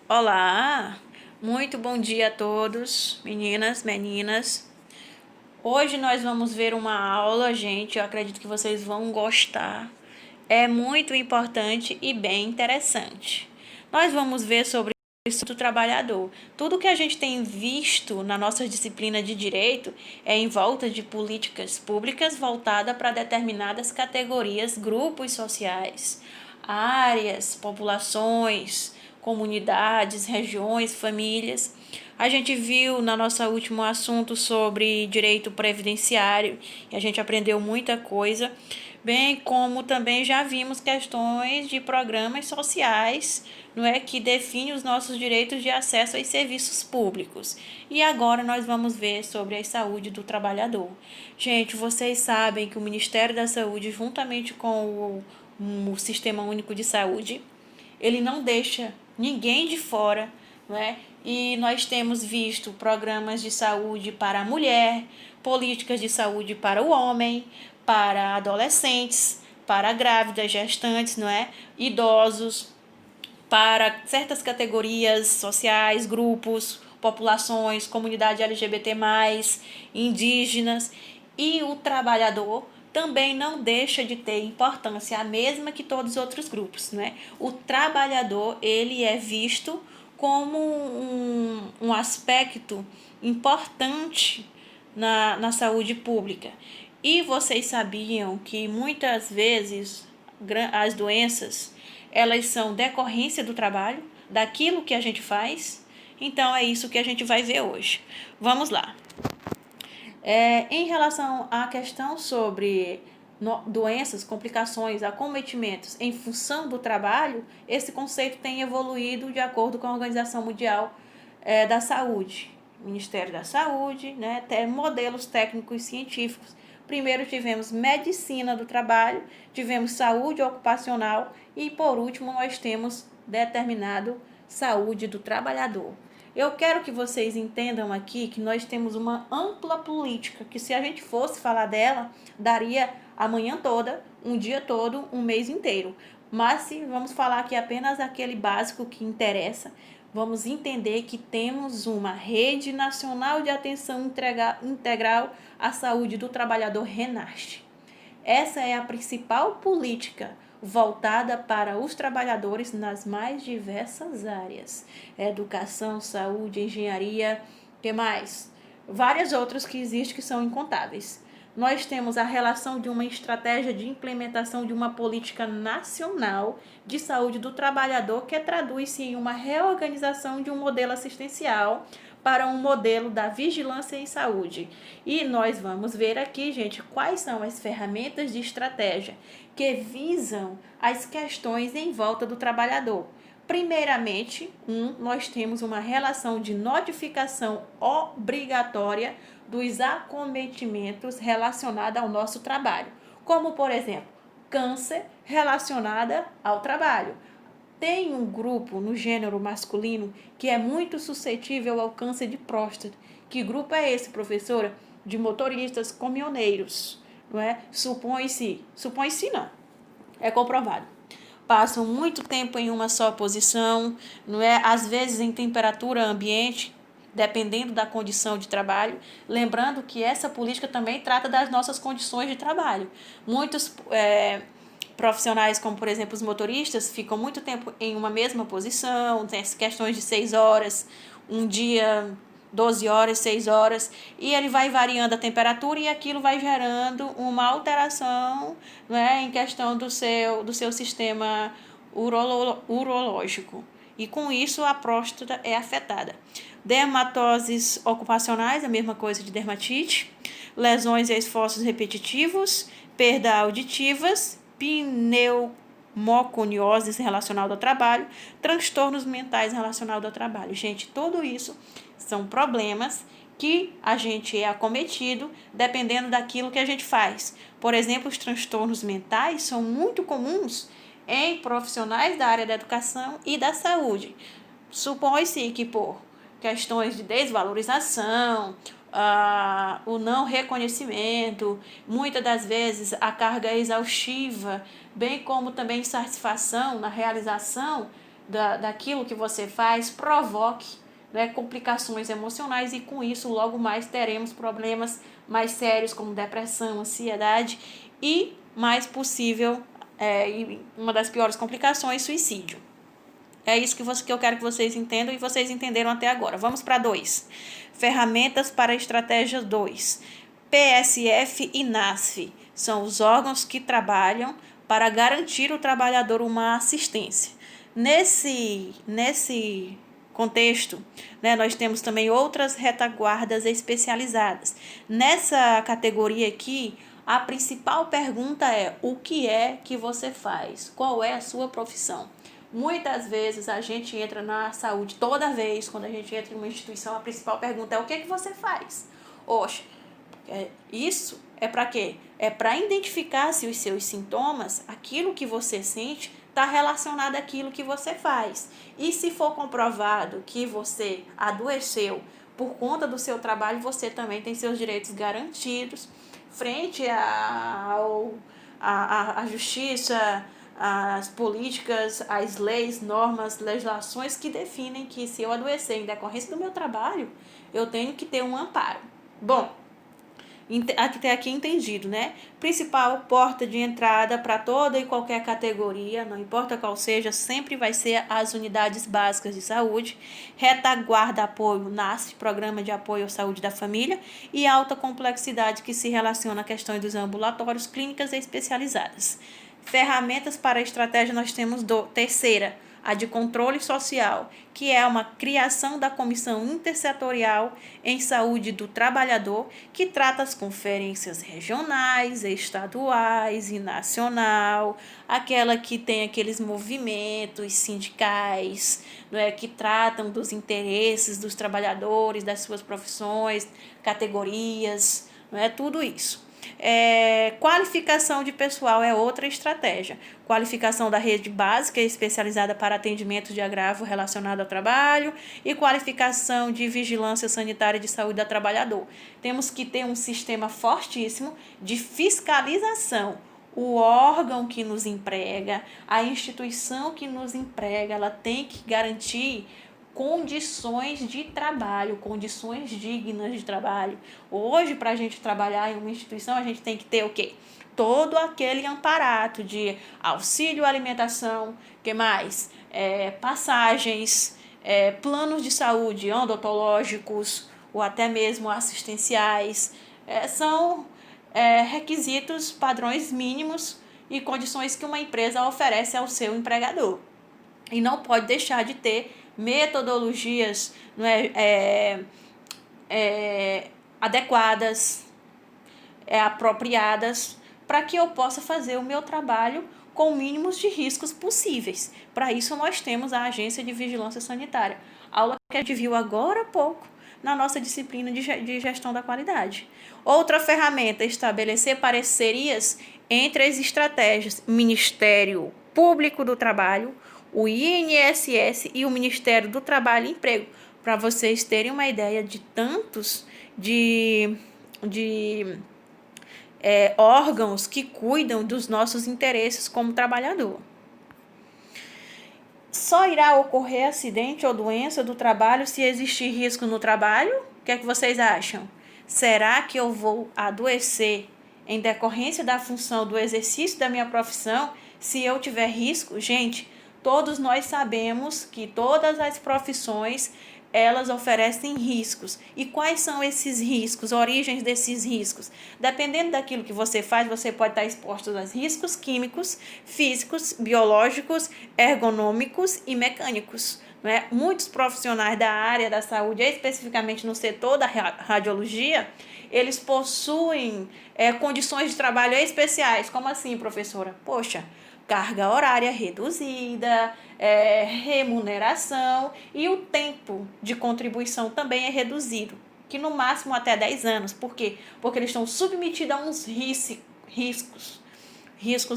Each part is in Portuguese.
Olá, muito bom dia a todos, meninas, meninas. Hoje nós vamos ver uma aula, gente, eu acredito que vocês vão gostar. É muito importante e bem interessante. Nós vamos ver sobre o Estatuto do Trabalhador. Tudo que a gente tem visto na nossa disciplina de direito é em volta de políticas públicas voltadas para determinadas categorias, grupos sociais, áreas, populações, comunidades, regiões, famílias. A gente viu na nossa último assunto sobre direito previdenciário e a gente aprendeu muita coisa, bem como também já vimos questões de programas sociais, não é, que definem os nossos direitos de acesso aos serviços públicos. E agora nós vamos ver sobre a saúde do trabalhador. Gente, vocês sabem que o Ministério da Saúde, juntamente com o Sistema Único de Saúde, ele não deixa ninguém de fora, não é? E nós temos visto programas de saúde para a mulher, políticas de saúde para o homem, para adolescentes, para grávidas, gestantes, não é? Idosos, para certas categorias sociais, grupos, populações, comunidade LGBT+, indígenas, e o trabalhador também não deixa de ter importância, a mesma que todos os outros grupos, né? O trabalhador, ele é visto como um aspecto importante na saúde pública. E vocês sabiam que muitas vezes as doenças, elas são decorrência do trabalho, daquilo que a gente faz? Então é isso que a gente vai ver hoje. Vamos lá. Em relação à questão sobre doenças, complicações, acometimentos em função do trabalho, esse conceito tem evoluído de acordo com a Organização Mundial da Saúde, Ministério da Saúde, né, até modelos técnicos científicos. Primeiro tivemos medicina do trabalho, tivemos saúde ocupacional e, por último, nós temos determinado saúde do trabalhador. Eu quero que vocês entendam aqui que nós temos uma ampla política, que se a gente fosse falar dela, daria a manhã toda, um dia todo, um mês inteiro. Mas se vamos falar aqui apenas aquele básico que interessa, vamos entender que temos uma Rede Nacional de Atenção Integral à Saúde do Trabalhador, RENAST. Essa é a principal política voltada para os trabalhadores nas mais diversas áreas: educação, saúde, engenharia, que mais? Várias outras que existem que são incontáveis. Nós temos a relação de uma estratégia de implementação de uma política nacional de saúde do trabalhador, que traduz-se em uma reorganização de um modelo assistencial para um modelo da vigilância em saúde. E nós vamos ver aqui, gente, quais são as ferramentas de estratégia que visam as questões em volta do trabalhador. Primeiramente, nós temos uma relação de notificação obrigatória dos acometimentos relacionados ao nosso trabalho, como, por exemplo, câncer relacionada ao trabalho. Tem um grupo no gênero masculino que é muito suscetível ao câncer de próstata. Que grupo é esse, professora? De motoristas caminhoneiros, não é? Supõe-se não, é comprovado. Passam muito tempo em uma só posição, não é? Às vezes em temperatura ambiente, dependendo da condição de trabalho. Lembrando que essa política também trata das nossas condições de trabalho. Muitos profissionais, como por exemplo os motoristas, ficam muito tempo em uma mesma posição, tem questões de 6 horas, um dia 12 horas, 6 horas, e ele vai variando a temperatura e aquilo vai gerando uma alteração, né, em questão do seu sistema urológico. E com isso a próstata é afetada. Dermatoses ocupacionais, a mesma coisa de dermatite, lesões e esforços repetitivos, perda auditivas, pneumoconiose relacionada ao trabalho, transtornos mentais relacionados ao trabalho. Gente, tudo isso são problemas que a gente é acometido dependendo daquilo que a gente faz. Por exemplo, os transtornos mentais são muito comuns em profissionais da área da educação e da saúde. Supõe-se que por questões de desvalorização, o não reconhecimento, muitas das vezes a carga exaustiva, bem como também insatisfação na realização daquilo que você faz provoque, né, complicações emocionais e com isso logo mais teremos problemas mais sérios como depressão, ansiedade e mais possível, e uma das piores complicações, suicídio. É isso que eu quero que vocês entendam e vocês entenderam até agora. Vamos para 2. Ferramentas para a estratégia 2. PSF e NASF são os órgãos que trabalham para garantir ao trabalhador uma assistência. Nesse contexto, né, nós temos também outras retaguardas especializadas. Nessa categoria aqui, a principal pergunta é: o que é que você faz? Qual é a sua profissão? Muitas vezes a gente entra na saúde, toda vez quando a gente entra em uma instituição, a principal pergunta é: o que é que você faz? Oxe, isso é para quê? É para identificar se os seus sintomas, aquilo que você sente, está relacionado àquilo que você faz. E se for comprovado que você adoeceu por conta do seu trabalho, você também tem seus direitos garantidos frente à justiça, às políticas, às leis, normas, legislações que definem que se eu adoecer em decorrência do meu trabalho, eu tenho que ter um amparo. Bom, até aqui entendido, né? Principal porta de entrada para toda e qualquer categoria, não importa qual seja, sempre vai ser as unidades básicas de saúde, retaguarda apoio NASF, Programa de Apoio à Saúde da Família, e alta complexidade que se relaciona a questões dos ambulatórios, clínicas especializadas. Ferramentas para a estratégia nós temos terceira, a de controle social, que é uma criação da Comissão Intersetorial em Saúde do Trabalhador, que trata as conferências regionais, estaduais e nacional, aquela que tem aqueles movimentos sindicais, não é, que tratam dos interesses dos trabalhadores, das suas profissões, categorias, não é, tudo isso. Qualificação de pessoal é outra estratégia. Qualificação da rede básica especializada para atendimento de agravo relacionado ao trabalho e qualificação de vigilância sanitária de saúde do trabalhador. Temos que ter um sistema fortíssimo de fiscalização. O órgão que nos emprega, a instituição que nos emprega, ela tem que garantir condições de trabalho, condições dignas de trabalho. Hoje, para a gente trabalhar em uma instituição, a gente tem que ter o quê? Todo aquele amparato de auxílio alimentação, que mais? Passagens, planos de saúde odontológicos ou até mesmo assistenciais. São requisitos, padrões mínimos e condições que uma empresa oferece ao seu empregador. E não pode deixar de ter metodologias adequadas, apropriadas, para que eu possa fazer o meu trabalho com mínimos de riscos possíveis. Para isso, nós temos a Agência de Vigilância Sanitária, aula que a gente viu agora há pouco na nossa disciplina de gestão da qualidade. Outra ferramenta, estabelecer parcerias entre as estratégias Ministério Público do Trabalho, o INSS e o Ministério do Trabalho e Emprego, para vocês terem uma ideia de tantos órgãos que cuidam dos nossos interesses como trabalhador. Só irá ocorrer acidente ou doença do trabalho se existir risco no trabalho? O que é que vocês acham? Será que eu vou adoecer em decorrência da função do exercício da minha profissão se eu tiver risco? Gente, todos nós sabemos que todas as profissões, elas oferecem riscos. E quais são esses riscos, origens desses riscos? Dependendo daquilo que você faz, você pode estar exposto a riscos químicos, físicos, biológicos, ergonômicos e mecânicos. Né? Muitos profissionais da área da saúde, especificamente no setor da radiologia, eles possuem condições de trabalho especiais. Como assim, professora? Poxa, carga horária reduzida, remuneração e o tempo de contribuição também é reduzido, que no máximo até 10 anos. Por quê? Porque eles estão submetidos a uns riscos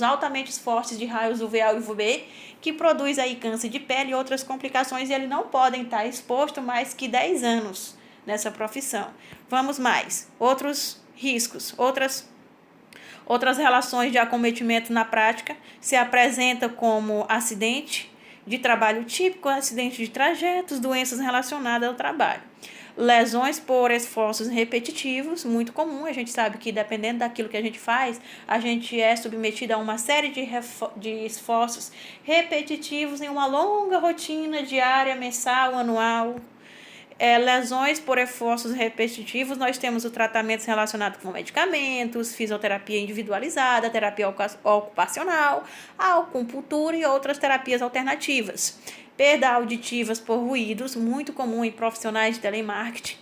altamente fortes de raios UVA e UVB, que produz aí câncer de pele e outras complicações, e eles não podem estar expostos mais que 10 anos nessa profissão. Vamos mais. Outros riscos, outras relações de acometimento na prática se apresentam como acidente de trabalho típico, acidente de trajetos, doenças relacionadas ao trabalho. Lesões por esforços repetitivos, muito comum. A gente sabe que dependendo daquilo que a gente faz, a gente é submetido a uma série de esforços repetitivos em uma longa rotina diária, mensal, anual. Lesões por esforços repetitivos, nós temos o tratamento relacionado com medicamentos, fisioterapia individualizada, terapia ocupacional, acupuntura e outras terapias alternativas. Perda auditivas por ruídos, muito comum em profissionais de telemarketing.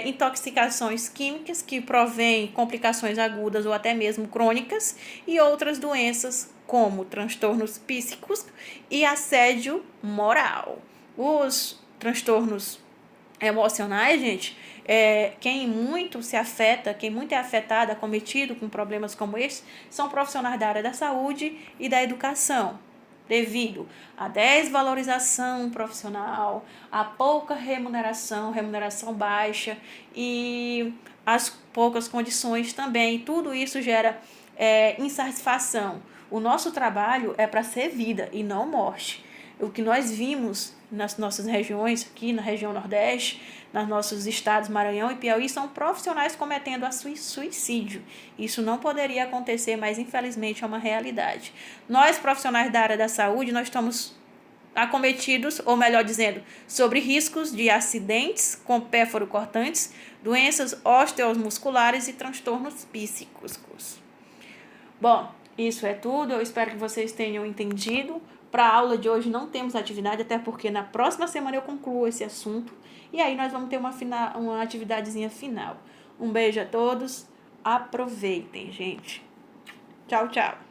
Intoxicações químicas que provêm complicações agudas ou até mesmo crônicas e outras doenças como transtornos psíquicos e assédio moral. Os transtornos emocionais, gente, quem muito se afeta, quem muito é afetado, acometido com problemas como esse, são profissionais da área da saúde e da educação, devido à desvalorização profissional, à pouca remuneração baixa e às poucas condições também. Tudo isso gera insatisfação. O nosso trabalho é para ser vida e não morte. O que nós vimos nas nossas regiões, aqui na região Nordeste, nos nossos estados Maranhão e Piauí, são profissionais cometendo suicídio. Isso não poderia acontecer, mas infelizmente é uma realidade. Nós, profissionais da área da saúde, nós estamos acometidos, ou melhor dizendo, sobre riscos de acidentes com pérfuro cortantes, doenças osteomusculares e transtornos psíquicos. Bom, isso é tudo. Eu espero que vocês tenham entendido. Para a aula de hoje não temos atividade, até porque na próxima semana eu concluo esse assunto. E aí nós vamos ter uma atividadezinha final. Um beijo a todos. Aproveitem, gente. Tchau, tchau.